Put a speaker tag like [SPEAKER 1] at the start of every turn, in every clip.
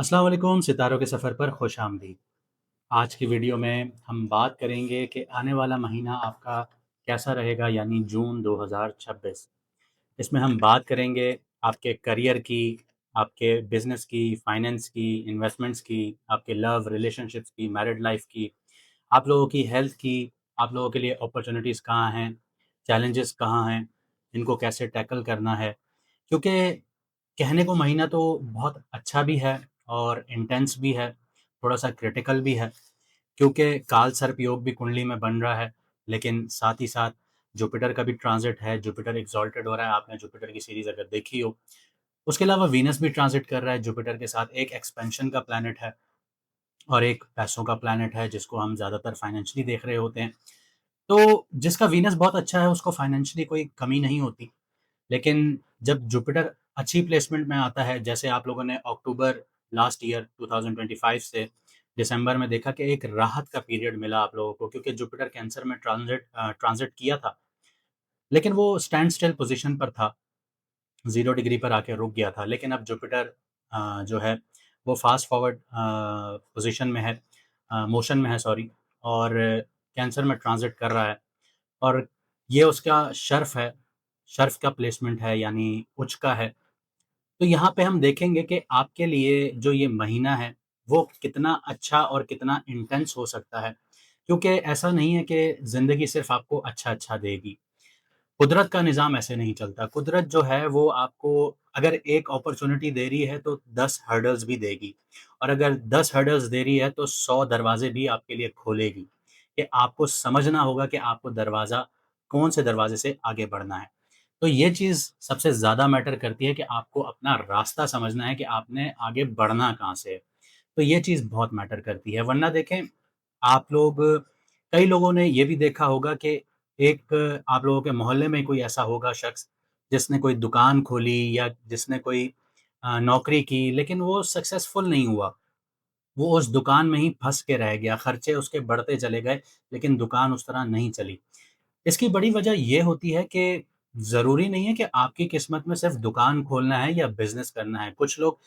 [SPEAKER 1] अस्सलाम वालेकुम, सितारों के सफ़र पर खुश आमदीद। आज की वीडियो में हम बात करेंगे कि आने वाला महीना आपका कैसा रहेगा यानी जून 2026। इसमें हम बात करेंगे आपके करियर की, आपके बिज़नेस की, फाइनेंस की, इन्वेस्टमेंट्स की, आपके लव, रिलेशनशिप्स की, मैरिड लाइफ़ की, आप लोगों की हेल्थ की, आप लोगों के लिए अपॉर्च्युनिटीज़ कहाँ हैं, चैलेंजेस कहाँ हैं, इनको कैसे टैकल करना है। क्योंकि कहने को महीना तो बहुत अच्छा भी है और इंटेंस भी है, थोड़ा-सा क्रिटिकल भी है, क्योंकि काल सर्प योग भी कुंडली में बन रहा है, लेकिन साथ ही साथ जुपिटर का भी ट्रांज़िट है, जुपिटर एक्सॉल्टेड हो रहा है, आपने जुपिटर की सीरीज़ अगर देखी हो। उसके अलावा वीनस भी ट्रांज़िट कर रहा है जुपिटर के साथ, एक एक्सपेंशन का प्लैनेट है और एक पैसों का प्लैनेट है, जिसको हम ज़्यादातर फाइनेंशियली देख रहे होते हैं। तो जिसका वीनस बहुत अच्छा है, उसको फाइनेंशियली कोई कमी नहीं होती। लेकिन जब जुपिटर अच्छी प्लेसमेंट में आता है, जैसे आप लोगों ने अक्टूबर लास्ट ईयर 2025 से दिसंबर में देखा कि एक राहत का पीरियड मिला आप लोगों को, क्योंकि जुपिटर कैंसर में ट्रांज़िट किया था, लेकिन वो स्टैंड स्टिल पोज़ीशन पर था, 0 डिग्री पर आके रुक गया था। लेकिन अब जुपिटर जो है वो फ़ास्ट फॉरवर्ड पोज़ीशन में है, मोशन में है सॉरी, और कैंसर में ट्रांज़िट कर रहा है और ये उसका शर्फ़ है, शर्फ़ का प्लेसमेंट है यानी उच्च का है। तो यहाँ पे हम देखेंगे कि आपके लिए जो ये महीना है, वो कितना अच्छा और कितना इंटेंस हो सकता है। क्योंकि ऐसा नहीं है कि ज़िंदगी सिर्फ़ आपको अच्छा-अच्छा देगी। कुदरत का निज़ाम ऐसे नहीं चलता। कुदरत जो है वो आपको अगर एक अपॉर्च्युनिटी दे रही है तो 10 हर्डल्स भी देगी, और अगर 10 हर्डल्स दे रही है तो 100 दरवाज़े भी आपके लिए खोलेगी, कि आपको समझना होगा कि आपको कौन से दरवाज़े से आगे बढ़ना है। तो ये चीज़ सबसे ज़्यादा मैटर करती है कि आपको अपना रास्ता समझना है कि आपने आगे बढ़ना कहाँ से है। तो ये चीज़ बहुत मैटर करती है, वरना देखें आप लोग, कई लोगों ने ये भी देखा होगा कि एक आप लोगों के मोहल्ले में कोई ऐसा होगा शख्स, जिसने कोई दुकान खोली या जिसने कोई नौकरी की, लेकिन वो सक्सेसफुल नहीं हुआ। वो उस दुकान में ही फँस के रह गया, खर्चे उसके बढ़ते चले गए, लेकिन दुकान उस तरह नहीं चली। इसकी बड़ी वजह ये होती है कि ज़रूरी नहीं है कि आपकी किस्मत में सिर्फ़ दुकान खोलना है या बिज़नेस करना है। कुछ लोग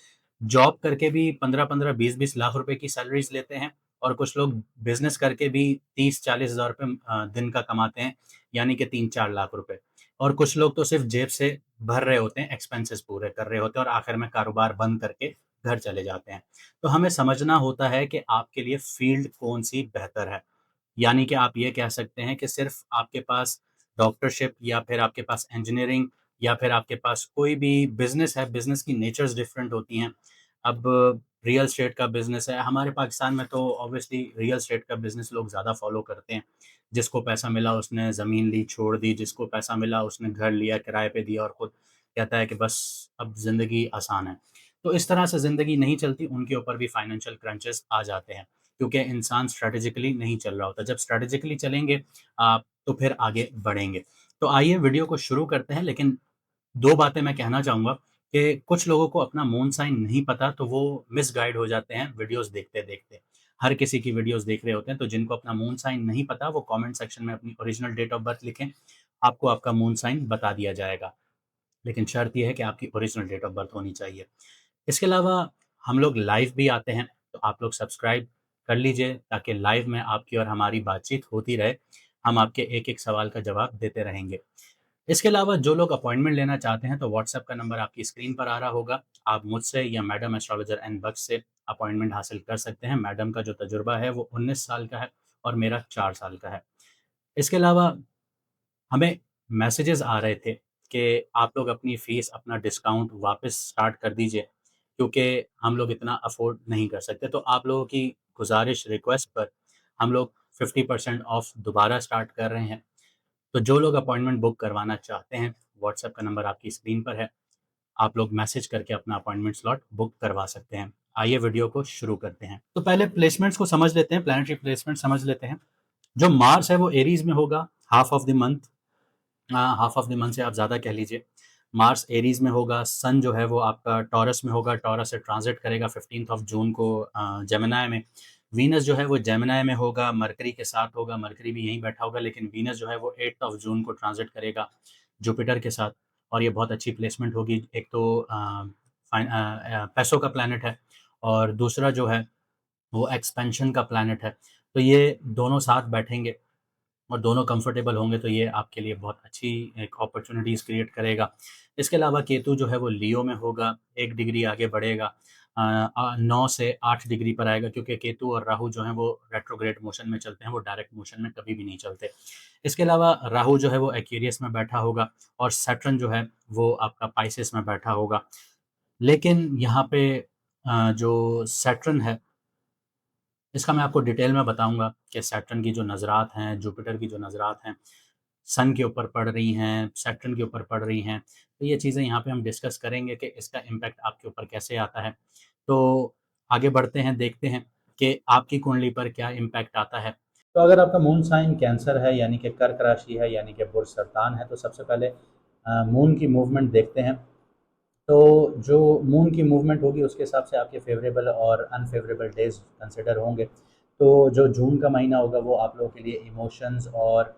[SPEAKER 1] जॉब करके भी 15-15, 20-20 लाख रुपए की सैलरीज़ लेते हैं, और कुछ लोग बिज़नेस करके भी 30-40 हज़ार रुपए दिन का कमाते हैं, यानी कि 3-4 लाख रुपए। और कुछ लोग तो सिर्फ़ जेब से भर रहे होते हैं, एक्सपेंसेस पूरे कर रहे होते हैं और आखिर में कारोबार बंद करके घर चले जाते हैं। तो हमें समझना होता है कि आपके लिए फ़ील्ड कौन-सी बेहतर है। यानी कि आप ये कह सकते हैं कि सिर्फ़ आपके पास डॉक्टरशिप या फिर आपके पास इंजीनियरिंग या फिर आपके पास कोई भी बिज़नेस है, बिज़नेस की नेचर्स डिफरेंट होती हैं। अब रियल एस्टेट का बिज़नेस है, हमारे पाकिस्तान में तो ऑब्वियसली रियल एस्टेट का बिज़नेस लोग ज़्यादा फ़ॉलो करते हैं। जिसको पैसा मिला उसने ज़मीन ली, छोड़ दी, जिसको पैसा मिला उसने घर लिया, किराए पे दिया और खुद कहता है कि बस अब ज़िंदगी आसान है। तो इस तरह से ज़िंदगी नहीं चलती, उनके ऊपर भी फाइनेंशियल क्रंचेस आ जाते हैं। क्योंकि इंसान स्ट्रैटेजिकली नहीं चल रहा होता। जब स्ट्रैटेजिकली चलेंगे आप, तो फिर आगे बढ़ेंगे। तो आइए वीडियो को शुरू करते हैं, लेकिन 2 बातें मैं कहना चाहूँगा कि कुछ लोगों को अपना मून साइन नहीं पता, तो वो मिसगाइड हो जाते हैं वीडियोज़ देखते-देखते। हर किसी की वीडियोज़ देख रहे होते हैं, तो जिनको अपना मून साइन नहीं पता, वो कमेंट सेक्शन में अपनी ओरिजिनल डेट ऑफ बर्थ लिखें, आपको आपका मून साइन बता दिया जाएगा। लेकिन शर्त ये है कि आपकी ओरिजिनल डेट ऑफ बर्थ होनी चाहिए। इसके अलावा हम लोग लाइव भी आते हैं, तो आप लोग सब्सक्राइब कर लीजिए ताकि लाइव में आपकी और हमारी बातचीत होती रहे। हम आपके एक-एक सवाल का जवाब देते रहेंगे। इसके अलावा जो लोग अपॉइंटमेंट लेना चाहते हैं, तो व्हाट्सएप का नंबर आपकी स्क्रीन पर आ रहा होगा। आप मुझसे या मैडम एस्ट्रोलॉजर एन बख्श से अपॉइंटमेंट हासिल कर सकते हैं। मैडम का जो तजुर्बा है वो 19 साल का है और मेरा 4 साल का है। इसके अलावा हमें मैसेजेस आ रहे थे कि आप लोग अपनी फ़ीस, अपना डिस्काउंट वापस स्टार्ट कर दीजिए, क्योंकि हम लोग इतना अफ़ोर्ड नहीं कर सकते। तो आप लोगों की गुज़ारिश, रिक्वेस्ट पर हम लोग 50% ऑफ दोबारा स्टार्ट कर रहे हैं। तो जो लोग अपॉइंटमेंट बुक करवाना चाहते हैं, व्हाट्सएप का नंबर आपकी स्क्रीन पर है। आप लोग मैसेज करके अपना अपॉइंटमेंट स्लॉट बुक करवा सकते हैं। आइए वीडियो को शुरू करते हैं। तो पहले प्लेसमेंट्स को समझ लेते हैं, प्लैनेटरी प्लेसमेंट समझ लेते हैं। जो मार्स है वो एरीज़ में होगा, half of the month. Half of the month से आप ज़्यादा कह लीजिए। मार्स एरीज़ में होगा, सन जो है वो आपका टॉरस में होगा, टॉरस से ट्रांज़िट करेगा 15th ऑफ जून को जेमिनी में। वीनस जो है वो जेमिनी में होगा, मरकरी के साथ होगा, मरकरी भी यहीं बैठा होगा, लेकिन वीनस जो है वो 8th ऑफ जून को ट्रांज़िट करेगा जुपिटर के साथ, और ये बहुत अच्छी प्लेसमेंट होगी। एक तो पैसों का प्लैनेट है, और दूसरा जो है वो एक्सपेंशन का प्लैनेट है। तो ये दोनों साथ बैठेंगे और दोनों कंफर्टेबल होंगे तो ये आपके लिए बहुत अच्छी एक अपॉर्चुनिटीज़ क्रिएट करेगा। इसके अलावा केतु जो है वो लियो में होगा, 1 डिग्री आगे बढ़ेगा, 9 से 8 डिग्री पर आएगा, क्योंकि केतु और राहु जो हैं वो रेट्रोग्रेड मोशन में चलते हैं, वो डायरेक्ट मोशन में कभी भी नहीं चलते। इसके अलावा राहु जो है वो एक्वेरियस में बैठा होगा और सैटर्न जो है वो आपका पाइसेस में बैठा होगा। लेकिन यहाँ पे जो सैटर्न है, इसका मैं आपको डिटेल में बताऊँगा कि सैटर्न की जो नज़रात हैं, जुपिटर की जो नज़रात हैं, सन के ऊपर पड़ रही हैं, सैटर्न के ऊपर पड़ रही हैं। तो ये चीज़ें यहाँ पे हम डिस्कस करेंगे कि इसका इम्पैक्ट आपके ऊपर कैसे आता है। तो आगे बढ़ते हैं, देखते हैं कि आपकी कुंडली पर क्या इम्पैक्ट आता है। तो अगर आपका मून साइन कैंसर है, यानी कि कर्क राशि है, यानी कि बुर्ज सरतान है, तो सबसे पहले मून की मूवमेंट देखते हैं। तो जो मून की मूवमेंट होगी उसके हिसाब से आपके फेवरेबल और अनफेवरेबल डेज कंसिडर होंगे। तो जो जून का महीना होगा वो आप लोगों के लिए इमोशंस और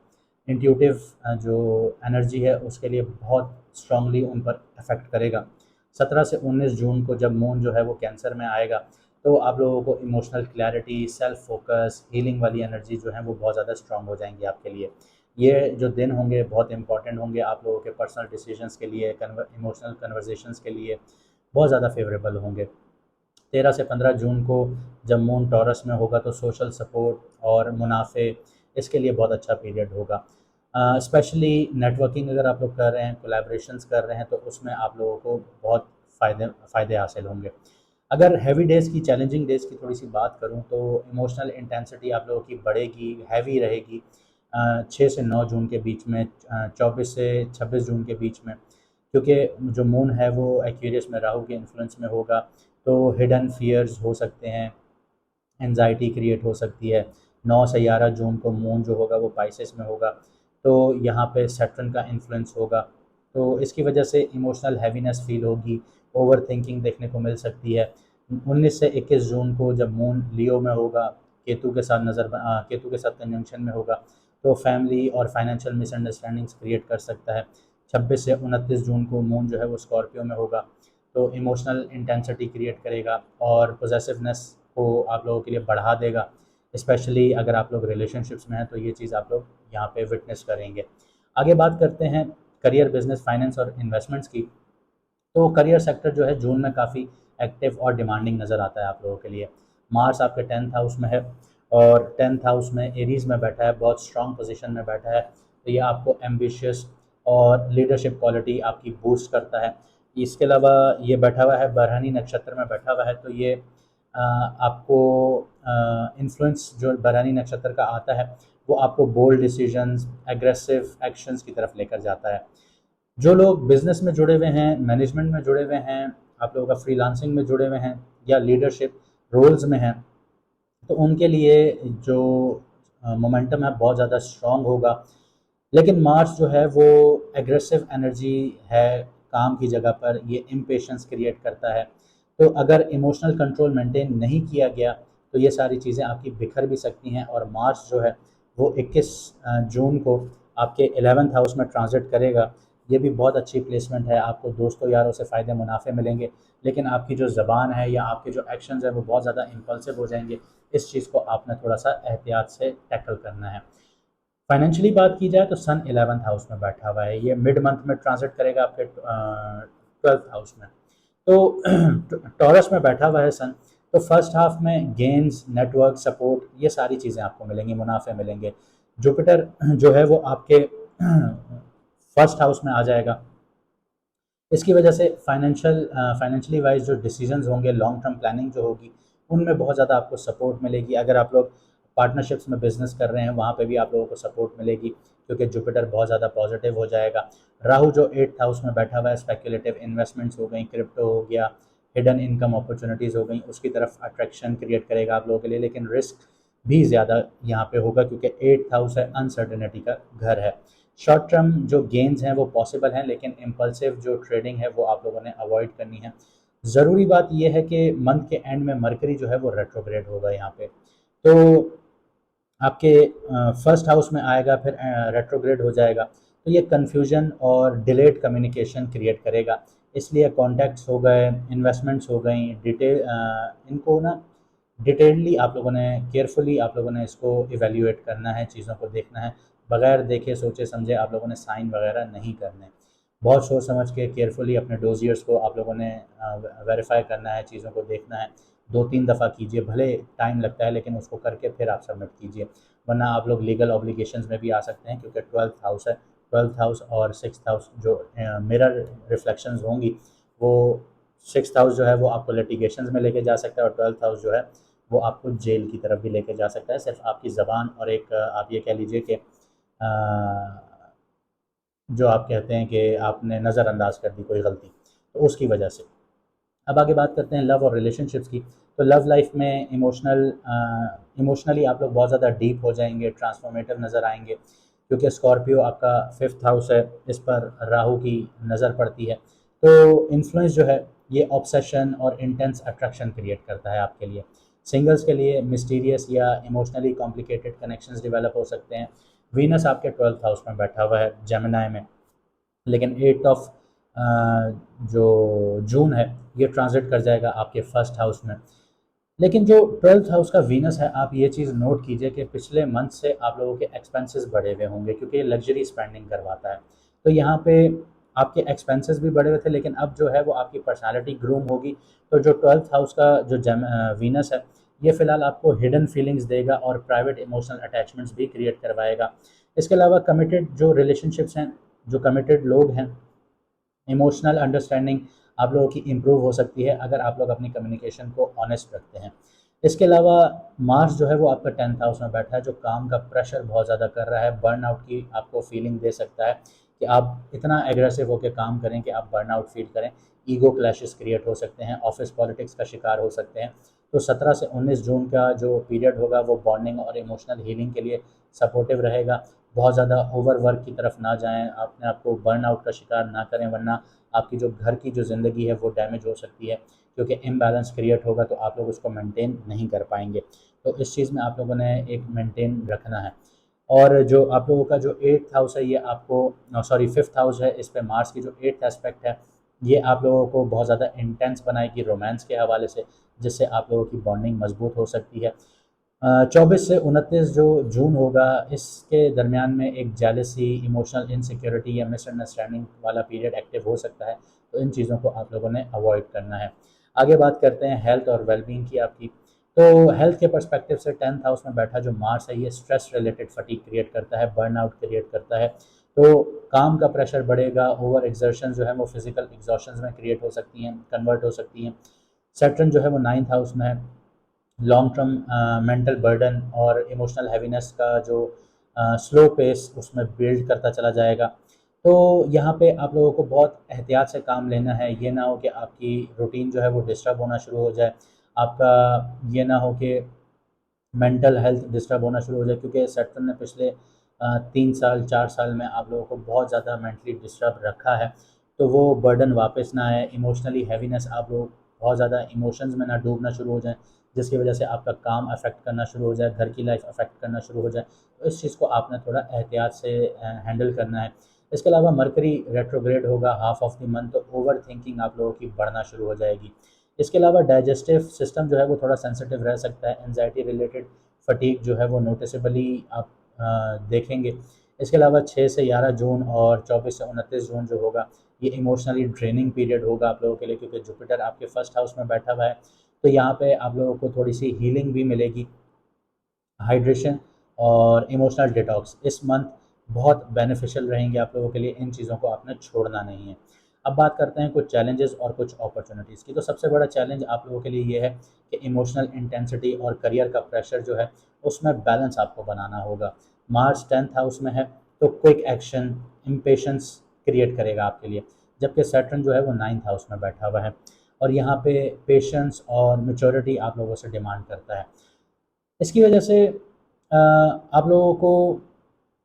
[SPEAKER 1] इंट्यूटिव जो एनर्जी है उसके लिए बहुत स्ट्रांगली उन पर अफेक्ट करेगा। 17 से 19 जून को जब मून जो है वो कैंसर में आएगा तो आप लोगों को emotional clarity, self focus, healing वाली एनर्जी जो है वो बहुत ज़्यादा स्ट्रांग हो जाएंगी आपके लिए। ये जो दिन होंगे बहुत इंपॉर्टेंट होंगे आप लोगों के पर्सनल डिसीजंस के लिए, इमोशनल कन्वर्जेशंस के लिए बहुत ज़्यादा फेवरेबल होंगे। 13 से 15 जून को जब मून टॉरस में होगा तो सोशल सपोर्ट और मुनाफे, इसके लिए बहुत अच्छा पीरियड होगा। स्पेशली नेटवर्किंग अगर आप लोग कर रहे हैं, कोलैबोरेशंस कर रहे हैं, तो उसमें आप लोगों को बहुत फ़ायदे हासिल होंगे। अगर हैवी डेज़ की, चैलेंजिंग डेज़ की थोड़ी सी बात करूँ तो इमोशनल इंटेंसिटी आप लोगों की बढ़ेगी, हैवी रहेगी 6 से 9 जून के बीच में, 24 से 26 जून के बीच में, क्योंकि जो मून है वो एक्वेरियस में राहु के इन्फ्लुएंस में होगा। तो हिडन फियर्स हो सकते हैं, एंजाइटी क्रिएट हो सकती है। 9 से 11 जून को मून जो होगा वो पाइसेस में होगा, तो यहाँ पे सैटर्न का इन्फ्लुएंस होगा। तो इसकी वजह से इमोशनल हैवीनेस फील होगी, ओवर थिंकिंग देखने को मिल सकती है। 19 से 21 जून को जब मून लियो में होगा, केतु के साथ कंजंक्शन में होगा, तो फैमिली और फाइनेंशियल मिसअंडरस्टैंडिंग्स क्रिएट कर सकता है। 26 से 29 जून को मून जो है वो स्कॉर्पियो में होगा, तो इमोशनल इंटेंसिटी क्रिएट करेगा और पोजेसिवनेस को आप लोगों के लिए बढ़ा देगा। स्पेशली अगर आप लोग रिलेशनशिप्स में हैं तो ये चीज़ आप लोग यहाँ पे विटनेस करेंगे। आगे बात करते हैं करियर, बिजनेस, फाइनेंस और इन्वेस्टमेंट्स की। तो करियर सेक्टर जो है जून में काफ़ी एक्टिव और डिमांडिंग नज़र आता है आप लोगों के लिए। मार्स आपके 10th हाउस में है और 10th हाउस में एरीज में बैठा है, बहुत स्ट्रांग पोजीशन में बैठा है, तो ये आपको एम्बिशियस और लीडरशिप क्वालिटी आपकी बूस्ट करता है। इसके अलावा ये बैठा हुआ है बरहनी नक्षत्र में बैठा हुआ है, तो ये आपको इन्फ्लुएंस जो बरहनी नक्षत्र का आता है वो आपको बोल्ड डिसीजंस, एग्रेसिव एक्शंस की तरफ लेकर जाता है। जो लोग बिज़नेस में जुड़े हुए हैं, मैनेजमेंट में जुड़े हुए हैं, आप लोगों का फ्रीलांसिंग में जुड़े हुए हैं या लीडरशिप रोल्स में हैं, तो उनके लिए जो मोमेंटम है बहुत ज़्यादा स्ट्रॉन्ग होगा। लेकिन मार्स जो है वो एग्रेसिव एनर्जी है, काम की जगह पर ये इम्पेशंस क्रिएट करता है। तो अगर इमोशनल कंट्रोल मेंटेन नहीं किया गया तो ये सारी चीज़ें आपकी बिखर भी सकती हैं। और मार्स जो है वो 21 जून को आपके 11th हाउस में ट्रांजिट करेगा। ये भी बहुत अच्छी प्लेसमेंट है, आपको दोस्तों यारों से फ़ायदे मुनाफे मिलेंगे, लेकिन आपकी जो ज़बान है या आपके जो एक्शंस हैं वो बहुत ज़्यादा इम्पल्सिव हो जाएंगे। इस चीज़ को आपने थोड़ा सा एहतियात से टैकल करना है। फाइनेंशियली बात की जाए तो सन 11th हाउस में बैठा हुआ है, ये मिड मंथ में ट्रांजिट करेगा आपके 12th हाउस में। तो टॉरस में बैठा हुआ है सन, तो फर्स्ट हाफ में गेन्स, नेटवर्क सपोर्ट, ये सारी चीज़ें आपको मिलेंगी, मुनाफे मिलेंगे। जुपिटर जो है वो आपके फर्स्ट हाउस में आ जाएगा। इसकी वजह से फाइनेंशियली वाइज जो डिसीजंस होंगे, लॉन्ग टर्म प्लानिंग जो होगी, उनमें बहुत ज़्यादा आपको सपोर्ट मिलेगी। अगर आप लोग पार्टनरशिप्स में बिजनेस कर रहे हैं वहाँ पे भी आप लोगों को सपोर्ट मिलेगी, क्योंकि जुपिटर बहुत ज़्यादा पॉजिटिव हो जाएगा। राहु जो 8th हाउस में बैठा हुआ है, स्पेकुलेटिव इन्वेस्टमेंट्स हो गई, क्रिप्टो हो गया, हिडन इनकम अपॉर्चुनिटीज़ हो गई, उसकी तरफ अट्रैक्शन क्रिएट करेगा आप लोगों के लिए। लेकिन रिस्क भी ज़्यादा यहाँ पे होगा, क्योंकि 8th हाउस है, अनसर्टेनिटी का घर है। शॉर्ट टर्म जो गेन्स हैं वो पॉसिबल हैं, लेकिन इम्पल्सिव जो ट्रेडिंग है वो आप लोगों ने अवॉइड करनी है। ज़रूरी बात यह है कि मंथ के एंड में मरकरी जो है वो रेट्रोग्रेड होगा यहाँ पे, तो आपके फर्स्ट हाउस में आएगा, फिर रेट्रोग्रेड हो जाएगा, तो ये कन्फ्यूजन और डिलेड कम्युनिकेशन क्रिएट करेगा। इसलिए कॉन्टैक्ट्स हो गए, इन्वेस्टमेंट्स हो गई, इनको ना डिटेलली आप लोगों ने केयरफुली आप लोगों ने इसको इवैल्यूएट करना है, चीज़ों को देखना है। बगैर देखे सोचे समझे आप लोगों ने साइन वगैरह नहीं करने। बहुत सोच समझ के केयरफुली अपने डोज़ियर्स को आप लोगों ने वेरीफ़ाई करना है, चीज़ों को देखना है। 2-3 दफ़ा कीजिए, भले टाइम लगता है लेकिन उसको करके फिर आप सबमिट कीजिए। वरना आप लोग लीगल ऑब्लिगेशंस में भी आ सकते हैं, क्योंकि 12th हाउस है। 12th हाउस और 6th हाउस जो मिरर रिफ्लेक्शंस होंगी, वो 6th हाउस जो है वो आपको लिटिगेशंस में लेके जा सकता है, और 12th हाउस जो है वो आपको जेल की तरफ भी लेके जा सकता है, सिर्फ आपकी ज़बान और एक आप ये कह लीजिए कि जो आप कहते हैं कि आपने नज़रअंदाज कर दी कोई गलती, तो उसकी वजह से। अब आगे बात करते हैं लव और रिलेशनशिप्स की। तो लव लाइफ में इमोशनली आप लोग बहुत ज़्यादा डीप हो जाएंगे, ट्रांसफॉर्मेटिव नज़र आएंगे, क्योंकि स्कॉर्पियो आपका 5th हाउस है, इस पर राहु की नज़र पड़ती है। तो इन्फ्लुएंस जो है ये ऑब्सेशन और इंटेंस अट्रैक्शन क्रिएट करता है आपके लिए। सिंगल्स के लिए मिस्टीरियस या इमोशनली कॉम्प्लिकेटेड कनेक्शंस डेवलप हो सकते हैं। वीनस आपके 12th हाउस में बैठा हुआ है जेमिनी में, लेकिन 8 ऑफ जो जून है ये ट्रांजिट कर जाएगा आपके 1st हाउस में। लेकिन जो 12th हाउस का वीनस है, आप ये चीज़ नोट कीजिए कि पिछले मंथ से आप लोगों के एक्सपेंसेस बढ़े हुए होंगे, क्योंकि ये लग्जरी स्पेंडिंग करवाता है। तो यहाँ पे आपके एक्सपेंसेस भी बढ़े हुए थे, लेकिन अब जो है वो आपकी पर्सनालिटी ग्रूम होगी। तो जो 12th हाउस का जो वीनस है, ये फ़िलहाल आपको हिडन फीलिंग्स देगा और प्राइवेट इमोशनल अटैचमेंट्स भी क्रिएट करवाएगा। इसके अलावा कमिटेड जो रिलेशनशिप्स हैं, जो कमिटेड लोग हैं, इमोशनल अंडरस्टैंडिंग आप लोगों की इम्प्रूव हो सकती है अगर आप लोग अपनी कम्युनिकेशन को ऑनेस्ट रखते हैं। इसके अलावा मार्स जो है वो आपका 10th हाउस में बैठा है, जो काम का प्रेशर बहुत ज़्यादा कर रहा है, बर्नआउट की आपको फीलिंग दे सकता है कि आप इतना एग्रेसिव होकर काम करें कि आप बर्नआउट फील करें। ईगो क्लैशेस क्रिएट हो सकते हैं, ऑफिस पॉलिटिक्स का शिकार हो सकते हैं। तो 17 से 19 जून का जो पीरियड होगा वो बॉन्डिंग और इमोशनल हीलिंग के लिए सपोर्टिव रहेगा। बहुत ज़्यादा ओवर वर्क की तरफ ना जाएं, अपने आप को बर्नआउट का शिकार ना करें, वरना आपकी जो घर की जो ज़िंदगी है वो डैमेज हो सकती है, क्योंकि इम्बैलेंस क्रिएट होगा तो आप लोग उसको मेंटेन नहीं कर पाएंगे। तो इस चीज़ में आप लोगों ने एक मेंटेन रखना है। और जो आप लोगों का जो 8th हाउस है ये आपको सॉरी 5th हाउस है, इस पे मार्स की जो 8th एस्पेक्ट है ये आप लोगों को बहुत ज़्यादा इंटेंस बनाएगी रोमांस के हवाले से, जिससे आप लोगों की बॉन्डिंग मजबूत हो सकती है। 24 से 29 जो जून होगा, इसके दरमियान में एक जेलसी, इमोशनल इनसिक्योरिटी या मिसअंडरस्टैंडिंग वाला पीरियड एक्टिव हो सकता है। तो इन चीज़ों को आप लोगों ने अवॉइड करना है। आगे बात करते हैं हेल्थ और वेलबींग की आपकी। तो हेल्थ के पर्सपेक्टिव से 10th हाउस में बैठा जो मार्स है ये स्ट्रेस रिलेटेड फटीग क्रिएट करता है, बर्नआउट क्रिएट करता है। तो काम का प्रेशर बढ़ेगा, ओवर एक्सर्शन जो है वो फिजिकल एग्जॉशंस में क्रिएट हो सकती हैं, कन्वर्ट हो सकती हैं। सैटर्न जो है वो 9th हाउस में है, लॉन्ग टर्म मेंटल बर्डन और इमोशनल हैवीनेस का जो स्लो पेस उसमें बिल्ड करता चला जाएगा। तो यहाँ पे आप लोगों को बहुत एहतियात से काम लेना है, ये ना हो कि आपकी रूटीन जो है वो डिस्टर्ब होना शुरू हो जाए, आपका ये ना हो कि मेंटल हेल्थ डिस्टर्ब होना शुरू हो जाए, क्योंकि सैटर्न ने पिछले 3 साल 4 साल में आप लोगों को बहुत ज़्यादा मेंटली डिस्टर्ब रखा है। तो वो बर्डन वापस ना आए, इमोशनली हैवीनेस आप लोग बहुत ज़्यादा इमोशंस में ना डूबना शुरू हो जाएं, जिसकी वजह से आपका काम अफेक्ट करना शुरू हो जाए, घर की लाइफ अफेक्ट करना शुरू हो जाए। तो इस चीज़ को आपने थोड़ा एहतियात से हैंडल करना है। इसके अलावा मरकरी रेट्रोग्रेड होगा हाफ ऑफ द मंथ, तो ओवर थिंकिंग आप लोगों की बढ़ना शुरू हो जाएगी। इसके अलावा डाइजेस्टिव सिस्टम जो है वो थोड़ा सेंसिटिव रह सकता है, एनजाइटी रिलेटेड फटीग जो है वो नोटिसेबली आप देखेंगे। इसके अलावा 6 से 11 जून और 24 से 29 जून जो होगा ये इमोशनली ड्रेनिंग पीरियड होगा आप लोगों के लिए, क्योंकि जुपिटर आपके 1st हाउस में बैठा हुआ है। तो यहाँ पे आप लोगों को थोड़ी सी हीलिंग भी मिलेगी, हाइड्रेशन और इमोशनल डिटॉक्स इस मंथ बहुत बेनिफिशियल रहेंगे आप लोगों के लिए। इन चीज़ों को आपने छोड़ना नहीं है। अब बात करते हैं कुछ चैलेंजेस और कुछ अपॉर्चुनिटीज़ की। तो सबसे बड़ा चैलेंज आप लोगों के लिए ये है कि इमोशनल इंटेंसिटी और करियर का प्रेशर जो है उसमें बैलेंस आपको बनाना होगा। मार्स 10th हाउस में है, तो क्विक एक्शन, इम्पेशंस क्रिएट करेगा आपके लिए, जबकि सैटर्न जो है वो 9th हाउस में बैठा हुआ है और यहाँ पे पेशेंस और मैच्योरिटी आप लोगों से डिमांड करता है। इसकी वजह से आप लोगों को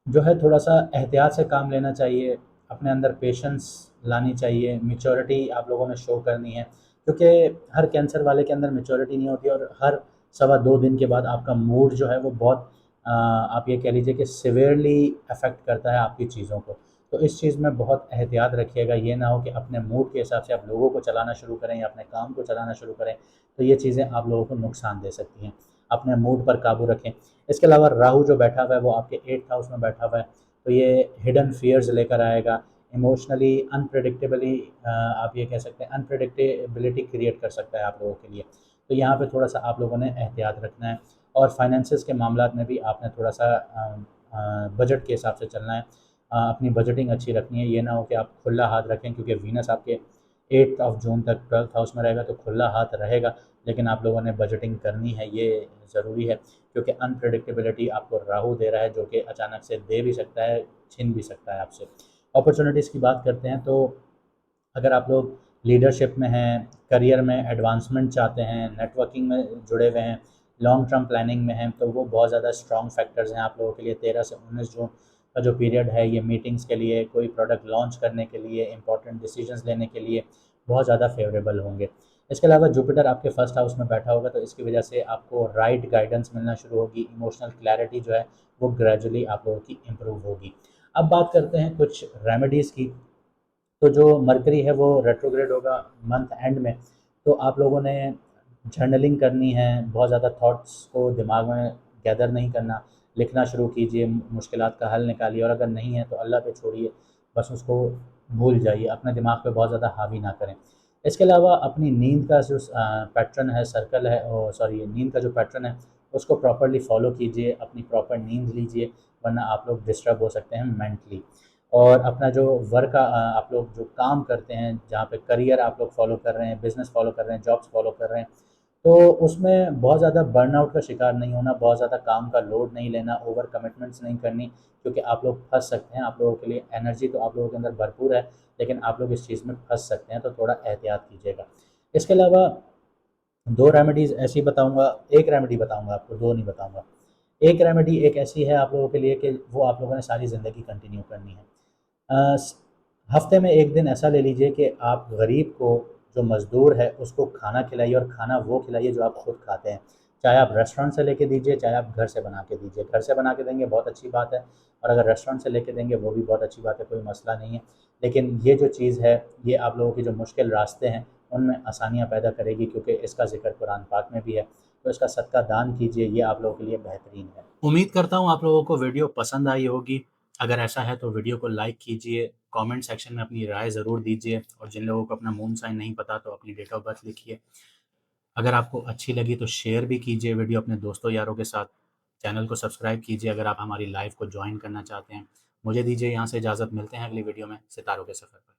[SPEAKER 1] जो है थोड़ा-सा एहतियात से काम लेना चाहिए, अपने अंदर पेशेंस लानी चाहिए, मैच्योरिटी आप लोगों ने शो करनी है, क्योंकि हर कैंसर वाले के अंदर मैच्योरिटी नहीं होती और हर सवा 2 दिन के बाद आपका मूड जो है वो बहुत आप ये कह लीजिए कि सिवियरली अफ़ेक्ट करता है आपकी चीज़ों को। तो इस चीज़ में बहुत एहतियात रखिएगा। ये ना हो कि अपने मूड के हिसाब से आप लोगों को चलाना शुरू करें या अपने काम को चलाना शुरू करें, तो ये चीज़ें आप लोगों को नुकसान दे सकती हैं। अपने मूड पर काबू रखें। इसके अलावा राहु जो बैठा हुआ है वो आपके 8th हाउस में बैठा हुआ है, तो ये हिडन फियर्स लेकर आएगा। इमोशनली अनप्रेडिक्टेबली आप ये कह सकते हैं अनप्रेडिक्टेबिलिटी क्रिएट कर सकता है आप लोगों के लिए। तो यहाँ पे थोड़ा-सा आप लोगों ने एहतियात रखना है, और फाइनेंसेस के मामलात में भी आपने थोड़ा-सा बजट के हिसाब से चलना है। अपनी बजटिंग अच्छी रखनी है। ये ना हो कि आप खुला हाथ रखें, क्योंकि वीनस आपके 8th ऑफ जून तक 12th हाउस में रहेगा, तो खुला हाथ रहेगा, लेकिन आप लोगों ने बजटिंग करनी है, ये ज़रूरी है। क्योंकि अनप्रेडिक्टेबिलिटी आपको राहु दे रहा है, जो कि अचानक से दे भी सकता है, छीन भी सकता है आपसे। अपॉर्चुनिटीज़ की बात करते हैं, तो अगर आप लोग लीडरशिप में हैं, करियर में एडवांसमेंट चाहते हैं, नेटवर्किंग में जुड़े हुए हैं, लॉन्ग टर्म प्लानिंग में हैं, तो वो बहुत ज़्यादा स्ट्रॉन्ग फैक्टर्स हैं आप लोगों के लिए। 13 से 19 जून का जो पीरियड है, ये मीटिंग्स के लिए, कोई प्रोडक्ट लॉन्च करने के लिए, इंपॉर्टेंट डिसीजंस लेने के लिए बहुत ज़्यादा फेवरेबल होंगे। इसके अलावा जुपिटर आपके फर्स्ट हाउस में बैठा होगा, तो इसकी वजह से आपको राइट गाइडेंस मिलना शुरू होगी। इमोशनल क्लैरिटी जो है वो ग्रेजुअली आप लोगों की इम्प्रूव होगी। अब बात करते हैं कुछ रेमेडीज़ की। तो जो मरकरी है वो रेट्रोग्रेड होगा मंथ एंड में, तो आप लोगों ने जर्नलिंग करनी है। बहुत ज़्यादा थॉट्स को दिमाग में गैदर नहीं करना, लिखना शुरू कीजिए, मुश्किलात का हल निकालिए, और अगर नहीं है तो अल्लाह पे छोड़िए, बस उसको भूल जाइए, अपने दिमाग पे बहुत ज़्यादा हावी ना करें। इसके अलावा अपनी नींद का जो पैटर्न है, सर्कल है, सॉरी, नींद का जो पैटर्न है उसको प्रॉपर्ली फॉलो कीजिए, अपनी प्रॉपर नींद लीजिए, वरना आप लोग डिस्टर्ब हो सकते हैं मेंटली। और अपना जो वर्क आप लोग जो काम करते हैं, जहाँ पे करियर आप लोग फॉलो कर रहे हैं, बिज़नेस फॉलो कर रहे हैं, जॉब्स फॉलो कर रहे हैं, तो उसमें बहुत ज़्यादा बर्नआउट का शिकार नहीं होना, बहुत ज़्यादा काम का लोड नहीं लेना, ओवर कमिटमेंट्स नहीं करनी, क्योंकि आप लोग फँस सकते हैं। आप लोगों के लिए एनर्जी तो आप लोगों के अंदर भरपूर है, लेकिन आप लोग इस चीज़ में फँस सकते हैं, तो थोड़ा एहतियात कीजिएगा। इसके अलावा 2 रेमेडीज़ ऐसी बताऊँगा, 1 रेमेडी बताऊँगा आपको, 2 नहीं बताऊँगा। एक रेमेडी एक ऐसी है आप लोगों के लिए कि वो आप लोगों ने सारी ज़िंदगी कंटिन्यू करनी है। अ, स हफ़्ते में 1 दिन ऐसा ले लीजिए कि आप गरीब को, जो मज़दूर है, उसको खाना खिलाइए, और खाना वो खिलाइए जो आप खुद खाते हैं। चाहे आप रेस्टोरेंट से लेके दीजिए, चाहे आप घर से बना के दीजिए। घर से बना के देंगे बहुत अच्छी बात है, और अगर रेस्टोरेंट से लेके देंगे वो भी बहुत अच्छी बात है, कोई मसला नहीं है। लेकिन ये जो चीज़ है, ये आप लोगों के जो मुश्किल रास्ते हैं, उनमें आसानियाँ पैदा करेगी, क्योंकि इसका ज़िक्र कुरान पाक में भी है। तो इसका सदका दान कीजिए, ये आप लोगों के लिए बेहतरीन है। उम्मीद करता हूँ आप लोगों को वीडियो पसंद आई होगी। अगर ऐसा है तो वीडियो को लाइक कीजिए, कमेंट सेक्शन में अपनी राय ज़रूर दीजिए, और जिन लोगों को अपना मून साइन नहीं पता तो अपनी डेट ऑफ बर्थ लिखिए। अगर आपको अच्छी लगी तो शेयर भी कीजिए वीडियो अपने दोस्तों यारों के साथ। चैनल को सब्सक्राइब कीजिए अगर आप हमारी लाइव को ज्वाइन करना चाहते हैं। मुझे दीजिए यहाँ से इजाज़त, मिलते हैं अगली वीडियो में सितारों के सफ़र पर।